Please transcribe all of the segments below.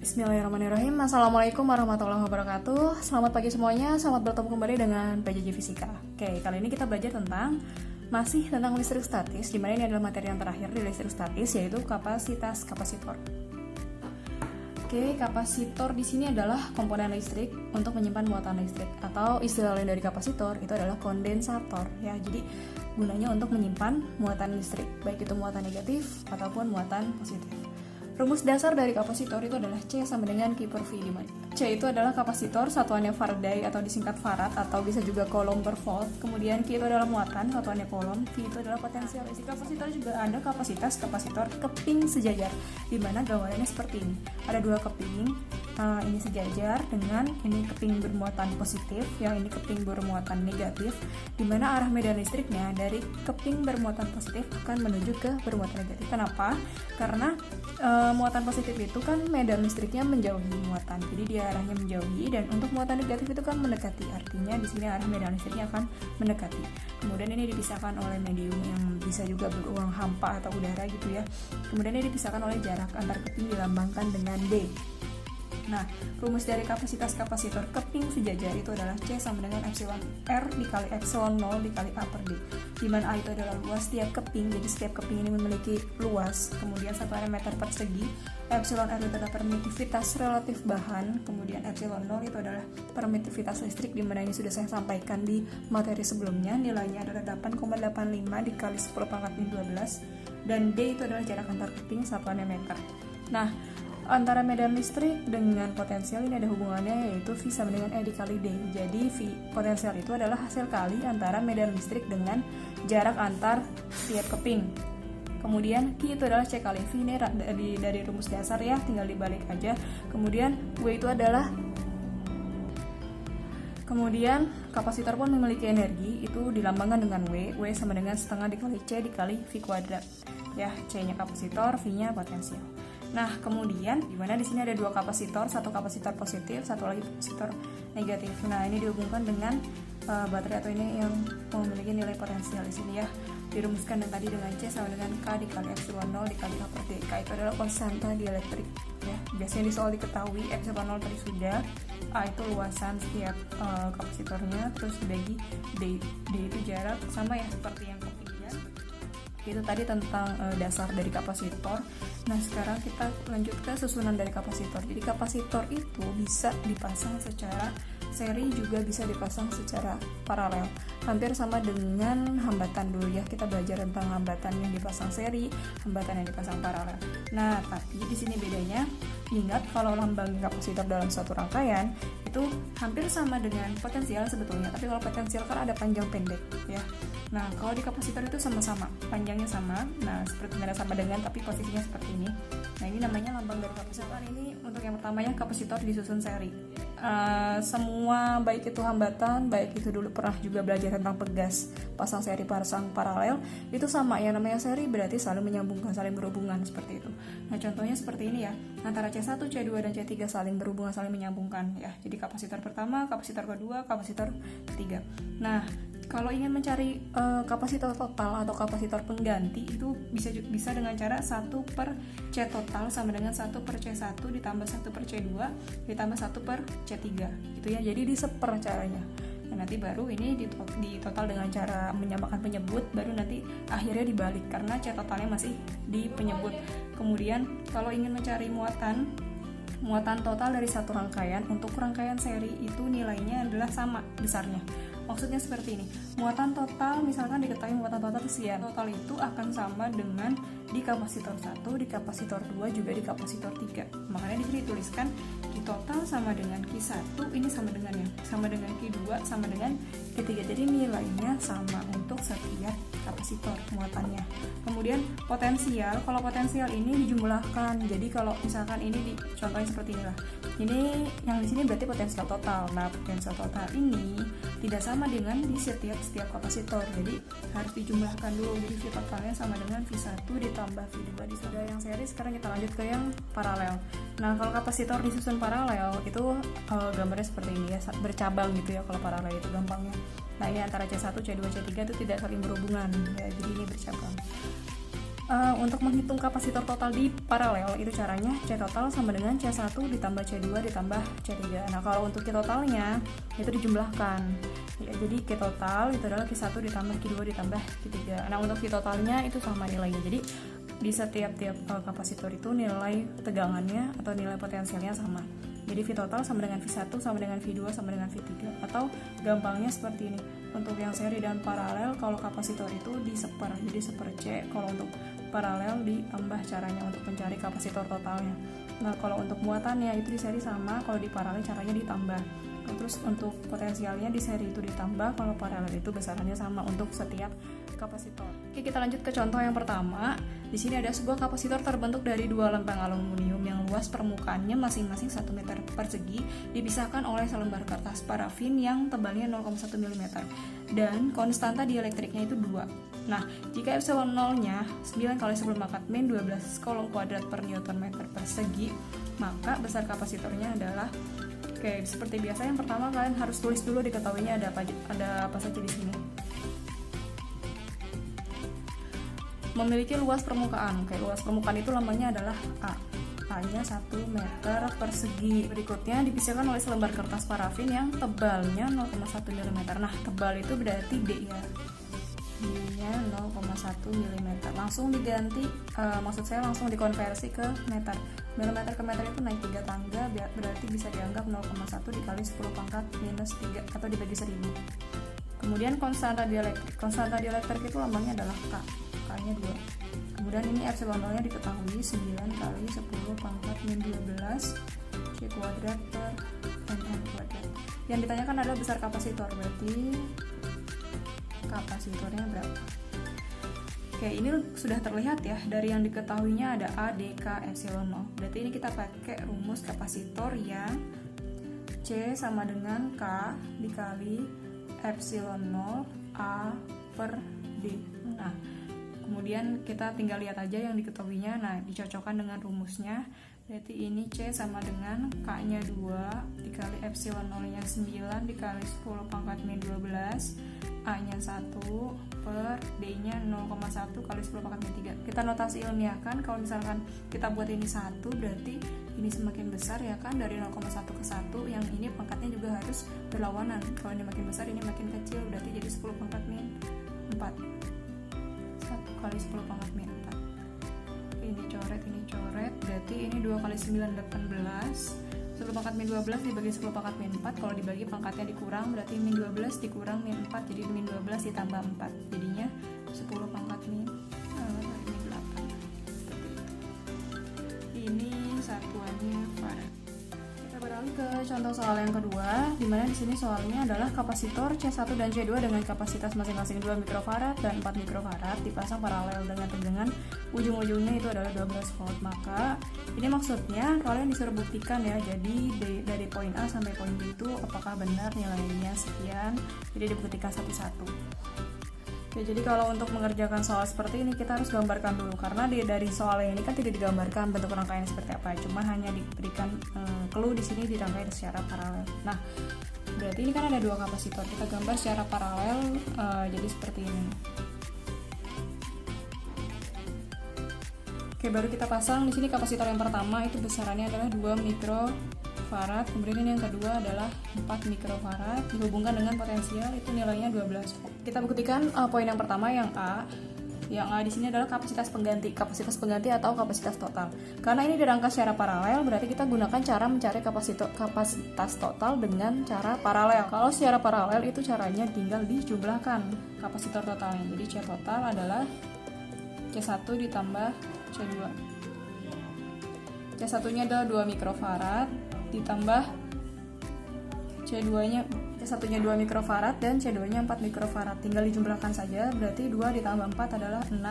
Bismillahirrahmanirrahim. Assalamualaikum warahmatullahi wabarakatuh. Selamat pagi semuanya. Selamat bertemu kembali dengan PJJ Fisika. Oke, kali ini kita belajar masih tentang listrik statis, di mana ini adalah materi yang terakhir di listrik statis, yaitu kapasitas kapasitor. Oke, kapasitor di sini adalah komponen listrik untuk menyimpan muatan listrik, atau istilah lain dari kapasitor itu adalah kondensator. Ya, jadi gunanya untuk menyimpan muatan listrik, baik itu muatan negatif ataupun muatan positif. Rumus dasar dari kapasitor itu adalah C sama dengan Q per V, di mana C itu adalah kapasitor, satuannya Faraday atau disingkat farad atau bisa juga coulomb per volt. Kemudian Q itu adalah muatan, satuannya coulomb. V itu adalah potensial listrik. Kapasitor juga ada kapasitas kapasitor keping sejajar, di mana gambarannya seperti ini. Ada dua keping, ini sejajar dengan ini keping bermuatan positif, yang ini keping bermuatan negatif, di mana arah medan listriknya dari keping bermuatan positif akan menuju ke bermuatan negatif. Kenapa? Karena muatan positif itu kan medan listriknya menjauhi muatan, jadi dia arahnya menjauhi, dan untuk muatan negatif itu kan mendekati, artinya di sini arah medan listriknya akan mendekati. Kemudian ini dipisahkan oleh medium yang bisa juga beruang hampa atau udara gitu ya. Kemudian ini dipisahkan oleh jarak antar keping dilambangkan dengan D. Nah, rumus dari kapasitas kapasitor keping sejajar itu adalah C sama dengan epsilon R dikali epsilon 0 dikali A per D, di mana A itu adalah luas setiap keping, jadi setiap keping ini memiliki luas, kemudian satuannya meter persegi, epsilon R itu adalah permitivitas relatif bahan, kemudian epsilon 0 itu adalah permitivitas listrik, di mana ini sudah saya sampaikan di materi sebelumnya, nilainya adalah 8,85 dikali 10 pangkat min 12, dan D itu adalah jarak antar keping, satuannya meter. Nah, antara medan listrik dengan potensial ini ada hubungannya, yaitu V sama dengan E dikali D. Jadi V potensial itu adalah hasil kali antara medan listrik dengan jarak antar tiap keping. Kemudian Q itu adalah C kali V, ini dari rumus dasar ya, tinggal dibalik aja. Kemudian W itu adalah, kemudian kapasitor pun memiliki energi, itu dilambangkan dengan W. W sama dengan setengah dikali C dikali V kuadrat. Ya, C-nya kapasitor, V-nya potensial. Nah, kemudian dimana di sini ada dua kapasitor, satu kapasitor positif, satu lagi kapasitor negatif. Nah, ini dihubungkan dengan baterai atau ini yang memiliki nilai potensial di sini ya. Dirumuskan yang tadi dengan C sama dengan K dikali epsilon 0 dikali A per D. K itu adalah konstanta dielektrik ya. Biasanya di soal diketahui epsilon 0 tadi sudah. A itu luasan setiap kapasitornya, terus dibagi D. D itu jarak, sama ya seperti yang ketiga. Itu tadi tentang dasar dari kapasitor. Nah, sekarang kita lanjut ke susunan dari kapasitor. Jadi kapasitor itu bisa dipasang secara seri, juga bisa dipasang secara paralel. Hampir sama dengan hambatan dulu ya. Kita belajar tentang hambatan yang dipasang seri, hambatan yang dipasang paralel. Nah, tapi di sini bedanya, ingat kalau lambang kapasitor dalam suatu rangkaian itu hampir sama dengan potensial sebetulnya. Tapi kalau potensial kan ada panjang pendek ya. Nah, kalau di kapasitor itu sama-sama, panjangnya sama. Nah, seperti ada sama dengan, tapi posisinya seperti ini. Nah, ini namanya lambang dari kapasitor. Ini untuk yang pertamanya kapasitor disusun seri. Semua baik itu hambatan, baik itu dulu pernah juga belajar tentang pegas, pasang seri, pasang paralel, itu sama ya, namanya seri berarti saling menyambungkan, saling berhubungan seperti itu. Nah, contohnya seperti ini ya, antara C1, C2 dan C3 saling berhubungan, saling menyambungkan ya. Jadi kapasitor pertama, kapasitor kedua, kapasitor ketiga. Nah, kalau ingin mencari kapasitor total atau kapasitor pengganti itu bisa dengan cara 1 per C total sama dengan 1 per C1 ditambah 1 per C2 ditambah 1 per C3 gitu ya. Jadi diseper caranya. Nah, nanti baru ini di total dengan cara menyamakan penyebut, baru nanti akhirnya dibalik karena C totalnya masih di penyebut. Kemudian kalau ingin mencari muatan total dari satu rangkaian, untuk rangkaian seri itu nilainya adalah sama besarnya. Maksudnya seperti ini, muatan total misalkan diketahui muatan total sekian, total itu akan sama dengan di kapasitor 1, di kapasitor 2, juga di kapasitor 3. Makanya di sini dituliskan Q total sama dengan Q1, ini sama dengan Q2 sama dengan Q3. Jadi nilainya sama untuk setiap kapasitor muatannya. Kemudian potensial, kalau potensial ini dijumlahkan. Jadi kalau misalkan ini contohnya seperti inilah. Ini yang di sini berarti potensial total. Nah, potensial total ini tidak sama dengan di setiap kapasitor, jadi harus dijumlahkan dulu. Jadi V totalnya sama dengan V1 ditambah V2 di sudah yang seri. Sekarang kita lanjut ke yang paralel. Nah, kalau kapasitor disusun paralel itu gambarnya seperti ini ya, bercabang gitu ya. Kalau paralel itu gampangnya, nah ini antara C1, C2, C3 itu tidak saling berhubungan ya, jadi ini bercabang. Untuk menghitung kapasitor total di paralel itu caranya C total sama dengan C1 ditambah C2 ditambah C3. Nah, kalau untuk Q totalnya itu dijumlahkan. Ya, jadi Q total itu adalah Q1 ditambah Q2 ditambah Q3. Nah, untuk Q totalnya itu sama nilainya. Jadi di setiap kapasitor itu nilai tegangannya atau nilai potensialnya sama. Jadi V total sama dengan V1 sama dengan V2 sama dengan V3. Atau gampangnya seperti ini. Untuk yang seri dan paralel, kalau kapasitor itu diseper, jadi seper C. Kalau untuk paralel ditambah caranya untuk mencari kapasitor totalnya. Nah, kalau untuk muatannya itu di seri sama, kalau di paralel caranya ditambah. Terus untuk potensialnya di seri itu ditambah, kalau paralel itu besarannya sama untuk setiap kapasitor. Oke, kita lanjut ke contoh yang pertama. Di sini ada sebuah kapasitor terbentuk dari dua lempeng aluminium yang luas permukaannya masing-masing 1 meter persegi, dipisahkan oleh selembar kertas parafin yang tebalnya 0,1 mm dan konstanta dielektriknya itu 2. Nah, jika epsilon 0-nya 9 kali 10 pangkat min 12 kolom kuadrat per newton meter persegi, maka besar kapasitornya adalah, oke, seperti biasa yang pertama kalian harus tulis dulu diketahuinya ada apa saja di sini. Memiliki luas permukaan. Oke, luas permukaan itu lambangnya adalah A. A-nya 1 meter persegi. Berikutnya dipisahkan oleh selembar kertas parafin yang tebalnya 0,1 mm. Nah, tebal itu berarti D ya. D-nya 0,1 mm. Langsung diganti, maksud saya langsung dikonversi ke meter. Milimeter ke meter itu naik 3 tangga, berarti bisa dianggap 0,1 dikali 10 pangkat minus 3 atau dibagi 1000. Kemudian konstanta dielektrik. Konstanta dielektrik itu lambangnya adalah K. K-nya 2. Kemudian ini epsilon 0-nya diketahui 9 kali 10 pangkat min 12 C kuadrat per Nm kuadrat. Yang ditanyakan adalah besar kapasitor, berarti kapasitornya berapa? Oke, ini sudah terlihat ya, dari yang diketahuinya ada A, D, K, epsilon 0. Berarti ini kita pakai rumus kapasitor yang C sama dengan K dikali epsilon 0 A per D. Nah, kemudian kita tinggal lihat aja yang diketahuinya. Nah, dicocokkan dengan rumusnya. Berarti ini C sama dengan K-nya 2 dikali epsilon 0-nya 9 dikali 10 pangkat min 12, A-nya 1 per D-nya 0,1 kali 10 pangkat min 3. Kita notasi ilmiahkan, kalau misalkan kita buat ini 1, berarti ini semakin besar ya kan, dari 0,1 ke 1, yang ini pangkatnya juga harus berlawanan. Kalau ini makin besar, ini makin kecil, berarti jadi 10 pangkat min 4. 1 kali 10 pangkat min 4. Ini coret, berarti ini 2 kali 9 18. 10 pangkat min 12 dibagi 10 pangkat min 4, kalau dibagi pangkatnya dikurang, berarti min 12 dikurang min 4, jadi min 12 ditambah 4, jadinya 10 pangkat min 8. Ini satuannya farad. Kita beralih ke contoh soal yang kedua, di mana di sini soalnya adalah kapasitor C1 dan C2 dengan kapasitas masing-masing 2 mikrofarad dan 4 mikrofarad dipasang paralel dengan tegangan ujung-ujungnya itu adalah 12 volt. Maka ini maksudnya kalian disuruh buktikan ya, jadi dari poin A sampai poin B itu apakah benar nilainya sekian, jadi dibuktikan satu-satu. Ya, jadi kalau untuk mengerjakan soal seperti ini kita harus gambarkan dulu, karena dari soal ini kan tidak digambarkan bentuk rangkaian seperti apa, cuma hanya diberikan clue di sini dirangkai secara paralel. Nah, berarti ini kan ada 2 kapasitor, kita gambar secara paralel, jadi seperti ini. Oke, baru kita pasang di sini kapasitor yang pertama itu besarannya adalah 2 mikrofarad, kemudian ini yang kedua adalah 4 mikrofarad dihubungkan dengan potensial itu nilainya 12 volt. Kita buktikan poin yang pertama yang A. Yang A di sini adalah kapasitas pengganti atau kapasitas total. Karena ini dirangkai secara paralel, berarti kita gunakan cara mencari kapasitas total dengan cara paralel. Kalau secara paralel itu caranya tinggal dijumlahkan kapasitor totalnya. Jadi C total adalah C1 ditambah C2. C1-nya adalah 2 mikrofarad ditambah C2-nya, C1-nya 2 mikrofarad dan C2-nya 4 mikrofarad. Tinggal dijumlahkan saja, berarti 2 ditambah 4 adalah 6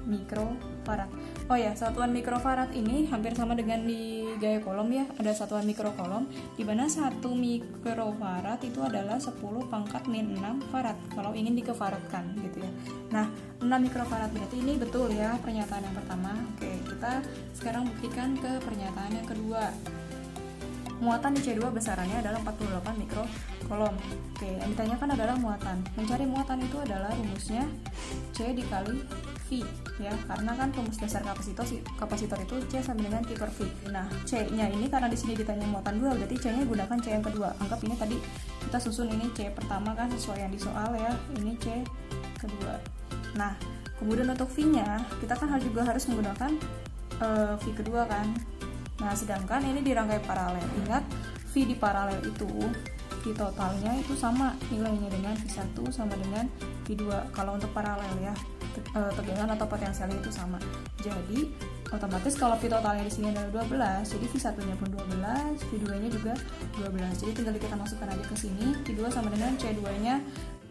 mikrofarad. Oh ya, satuan mikrofarad ini hampir sama dengan di gaya kolom ya, ada satuan mikrokolom, di mana 1 mikrofarad itu adalah 10 pangkat min 6 farad, kalau ingin dikefaradkan gitu ya. Nah, 6 mikrofarad berarti ini betul ya pernyataan yang pertama. Oke, kita sekarang buktikan ke pernyataan yang kedua. Muatan di C2 besarannya adalah 48 mikrocoulomb. Oke, yang ditanyakan adalah muatan. Mencari muatan itu adalah rumusnya C dikali V ya, karena kan rumus dasar kapasitor itu C sama dengan Q per V. Nah, C-nya ini karena di sini ditanya muatan 2, berarti C-nya gunakan C yang kedua. Anggap ini tadi kita susun ini C pertama kan sesuai yang di soal ya. Ini C kedua. Nah, kemudian untuk V-nya kita kan juga harus menggunakan V kedua kan. Nah, sedangkan ini dirangkai paralel. Ingat, V di paralel itu V totalnya itu sama nilainya dengan V1 sama dengan V2 kalau untuk paralel ya. Tegangan atau potensialnya itu sama. Jadi otomatis kalau V totalnya di sini adalah 12, jadi V1-nya pun 12, V2-nya juga 12. Jadi tinggal kita masukkan aja ke sini. V2 sama dengan C2-nya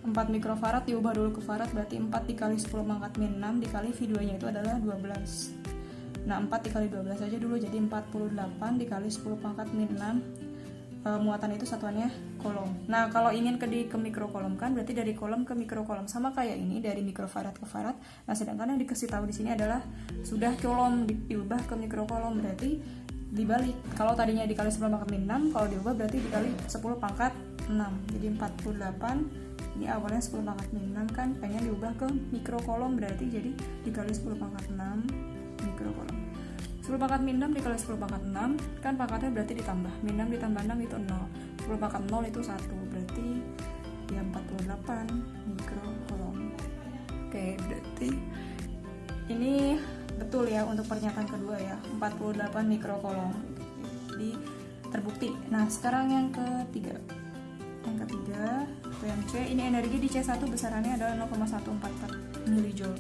4 mikrofarad diubah dulu ke farad, berarti 4 dikali 10 pangkat min 6 dikali V2-nya itu adalah 12. Nah, 4 dikali 12 aja dulu, jadi 48 dikali 10 pangkat min 6. Muatan itu satuannya kolom. Nah, kalau ingin ke mikrokolom kan berarti dari kolom ke mikrokolom, sama kayak ini dari mikrofarad ke farad. Nah, sedangkan yang dikasih tahu di sini adalah sudah kolom diubah ke mikrokolom, berarti dibalik. Kalau tadinya dikali 10 pangkat min 6, kalau diubah berarti dikali 10 pangkat 6. Jadi 48 ini awalnya 10 pangkat min 6 kan pengen diubah ke mikrokolom, berarti jadi dikali 10 pangkat 6 mikrokolom. 10 pangkat min 6 dikali 10 pangkat 6 kan pangkatnya berarti ditambah, min 6 ditambah 6 itu 0, 10 pangkat 0 itu 1, berarti ya 48 mikrokolom. Oke, berarti ini betul ya untuk pernyataan kedua ya, 48 mikrokolom. Jadi terbukti. Nah, sekarang yang ketiga yang C, ini energi di C1 besarannya adalah 0,144 mJ.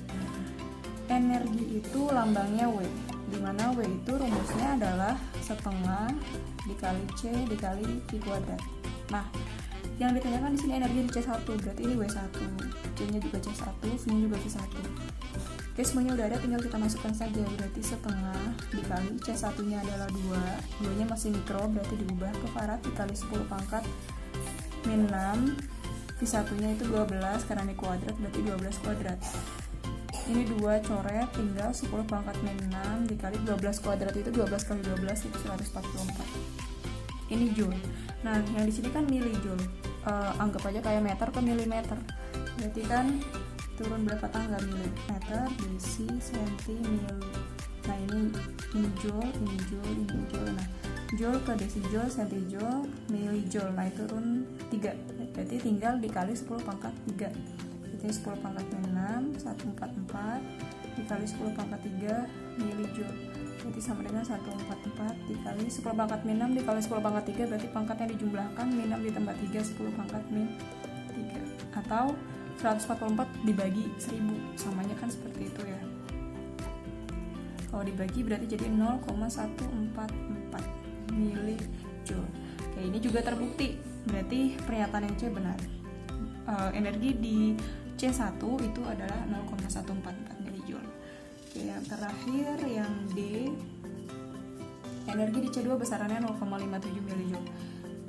Energi itu lambangnya W, dimana W itu rumusnya adalah setengah dikali C dikali V kuadrat. Nah, yang ditanyakan di sini energi di C1, berarti ini W1, C-nya juga C1, V-nya juga V1. Oke, semuanya udah ada, tinggal kita masukkan saja. Berarti setengah dikali C1-nya adalah 2, 2-nya masih mikro, berarti diubah ke farad dikali 10 pangkat min 6, V1-nya itu 12, karena ini kuadrat, berarti 12 kuadrat. Ini 2 coret, tinggal 10 pangkat min 6 dikali 12 kuadrat itu 12 kali 12 itu 144. Ini joule. Nah, yang di sini kan milijoule. Anggap aja kayak meter ke milimeter. Berarti kan turun berapa tangga, milimeter, desi, senti, mil. Nah, ini joule, ini joule, ini joule. Nah, joule ke desijoule, sentijoule, milijoule. Nah, itu turun 3. Berarti tinggal dikali 10 pangkat 3. Jadi 10 pangkat min 6, 144 dikali 10 pangkat 3 milijoule. Jadi sama dengan 144 dikali 10 pangkat min 6 dikali 10 pangkat 3, berarti pangkatnya dijumlahkan, min 6 ditambah 3, 10 pangkat min 3. Atau 144 dibagi 1000, samanya kan seperti itu ya. Kalau dibagi berarti jadi 0,144 milijoule. Oke, ini juga terbukti, berarti pernyataan yang C benar. Energi di C1 itu adalah 0,144 milijoule. Oke, yang terakhir yang D, energi di C2 besarannya 0,57 milijoule.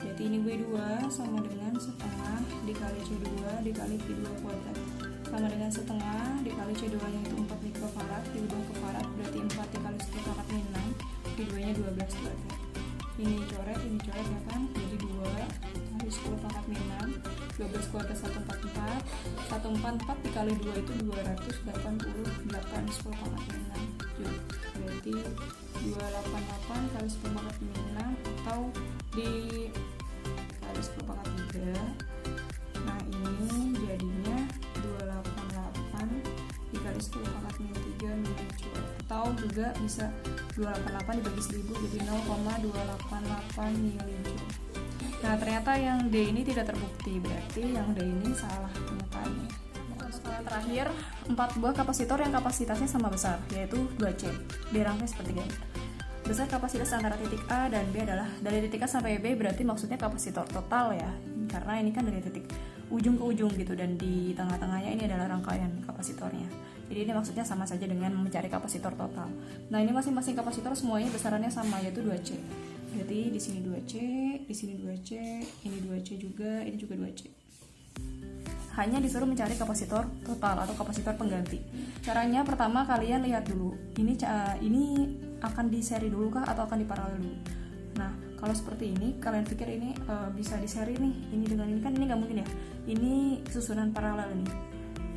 Jadi ini W2 sama dengan setengah dikali C2 dikali V2 kuadrat, sama dengan setengah dikali C2 nya itu 4 mikrofarad diubah ke farad, berarti 4 dikali 10 pangkat min 6, V2 nya 12 kuadrat. Ini coret ya kan, jadi 2 kali 10 pangkat min 6, 12 kuadrat 144, 144 dikali 2 itu 288 10 pangkat min 6 joule. Berarti 288 kali 10 pangkat min 6 atau di kali 10 pangkat 3. Nah, ini jadinya 288 dikali 10 pangkat min 3 milijoule. Atau juga bisa 288 dibagi 1000 jadi 0,288 milijoule. Nah, ternyata yang D ini tidak terbukti, berarti yang D ini salah pernyataannya. Soal terakhir, 4 buah kapasitor yang kapasitasnya sama besar, yaitu 2C, dirangkai seperti gambar. Besar kapasitas antara titik A dan B adalah dari titik A sampai B, berarti maksudnya kapasitor total ya, karena ini kan dari titik ujung ke ujung gitu, dan di tengah-tengahnya ini adalah rangkaian kapasitornya. Jadi ini maksudnya sama saja dengan mencari kapasitor total. Nah, ini masing-masing kapasitor semuanya besarannya sama, yaitu 2C. Jadi di sini 2C, di sini 2C, ini 2C juga, ini juga 2C. Hanya disuruh mencari kapasitor total atau kapasitor pengganti. Caranya pertama kalian lihat dulu, ini akan di seri dulu kah atau akan di paralel dulu. Nah, Kalau seperti ini, kalian pikir ini bisa diseri nih, ini dengan ini, kan ini nggak mungkin ya. Ini susunan paralel nih.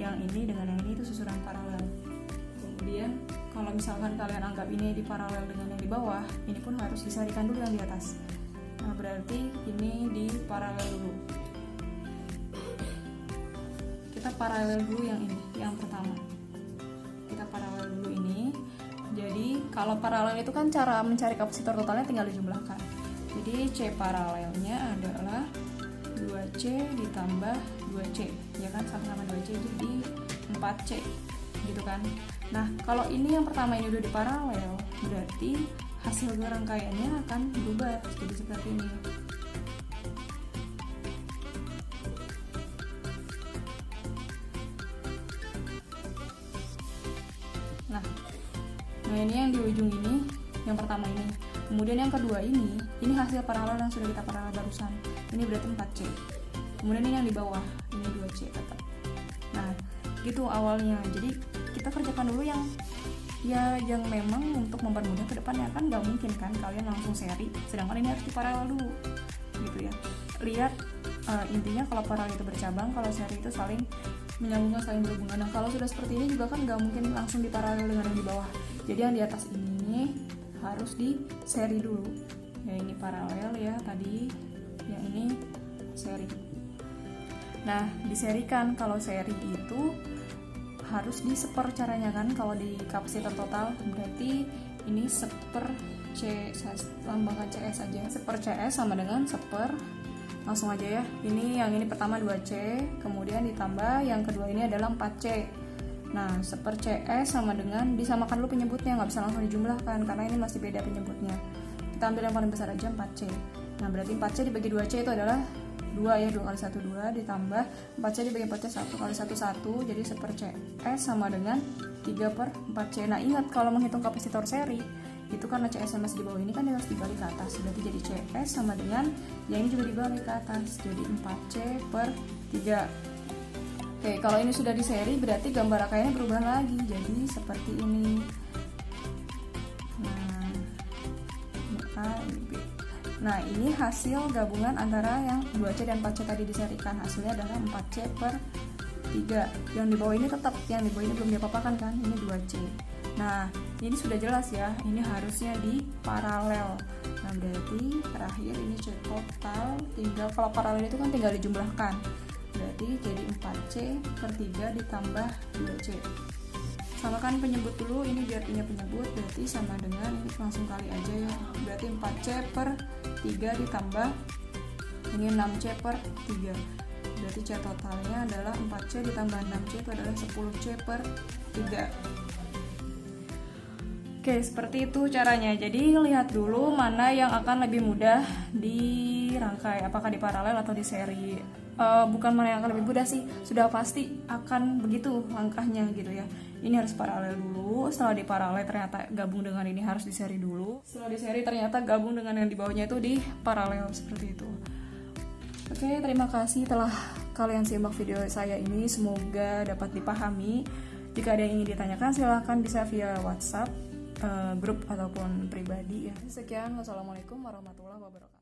Yang ini dengan yang ini itu susunan paralel. Kemudian kalau misalkan kalian anggap ini di paralel dengan yang di bawah, ini pun harus diserikan dulu yang di atas. Nah, berarti ini di paralel dulu. Kita paralel dulu yang ini, yang pertama. Kita paralel dulu ini. Jadi kalau paralel itu kan cara mencari kapasitor totalnya tinggal dijumlahkan. Jadi C paralelnya adalah 2C ditambah 2C, ya kan, sama-sama 2C, jadi 4C gitu kan. Nah, kalau ini yang pertama ini udah di paralel, berarti hasil rangkaiannya akan berubah jadi seperti ini. Nah, ini yang di ujung ini, yang pertama ini. Kemudian yang kedua ini hasil paralel yang sudah kita paralel barusan. Ini berarti 4C. Kemudian ini yang di bawah, ini 2C tetap. Nah, gitu awalnya. Jadi kita kerjakan dulu yang memang untuk mempermudah ke depannya, kan nggak mungkin kan kalian langsung seri, sedangkan ini harus diparalel dulu, gitu ya. Lihat intinya kalau paralel itu bercabang, kalau seri itu saling menyambungkan, saling berhubungan. Nah, kalau sudah seperti ini juga kan nggak mungkin langsung diparalel dengan yang di bawah. Jadi yang di atas ini harus di seri dulu. Ya, ini paralel ya tadi, yang ini seri. Nah, diserikan. Kalau seri itu harus di seper caranya kan. Kalau di kapasitor total berarti ini seper C, tambahkan CS aja. Seper CS sama dengan seper, langsung aja ya. Ini yang ini pertama 2C, kemudian ditambah yang kedua ini adalah 4C. Nah, seper CS sama dengan, disamakan dulu penyebutnya, nggak bisa langsung dijumlahkan karena ini masih beda penyebutnya. Kita ambil yang paling besar aja, 4C. Nah, berarti 4C dibagi 2C itu adalah 2 ya, 2 kali 1 2, ditambah 4C dibagi 4C 1 kali 1 1, jadi seper CS sama dengan 3 per 4C. Nah, ingat kalau menghitung kapasitor seri itu karena CS masih di bawah ini kan dia harus dibalik ke atas, berarti jadi CS sama dengan yang ini juga dibalik ke atas, jadi 4C per 3. Oke, kalau ini sudah di seri berarti gambar rangkaiannya berubah lagi jadi seperti ini. Nah, ini hasil gabungan antara yang 2C dan 4C tadi diserikan, hasilnya adalah 4C per 3. Yang di bawah ini tetap, yang di bawah ini belum diapa-apakan kan, ini 2C. Nah, ini sudah jelas ya, ini harusnya di paralel. Nah, berarti terakhir ini C total, tinggal kalau paralel itu kan tinggal dijumlahkan. Berarti jadi 4C per 3 ditambah 2C. Samakan penyebut dulu, ini biar punya penyebut, berarti sama dengan, ini langsung kali aja ya. Berarti 4C per 3 ditambah ini 6C per 3. Berarti C totalnya adalah 4C ditambah 6C itu adalah 10C per 3. Oke, seperti itu caranya. Jadi lihat dulu mana yang akan lebih mudah dirangkai, apakah di paralel atau di seri. Bukan mana yang akan lebih mudah sih, sudah pasti akan begitu langkahnya gitu ya. Ini harus paralel dulu, setelah di paralel ternyata gabung dengan ini harus di seri dulu. Setelah di seri ternyata gabung dengan yang di bawahnya itu di paralel, seperti itu. Oke, terima kasih telah kalian simak video saya ini, semoga dapat dipahami. Jika ada yang ingin ditanyakan silahkan bisa via WhatsApp, grup ataupun pribadi ya. Sekian, wassalamualaikum warahmatullahi wabarakatuh.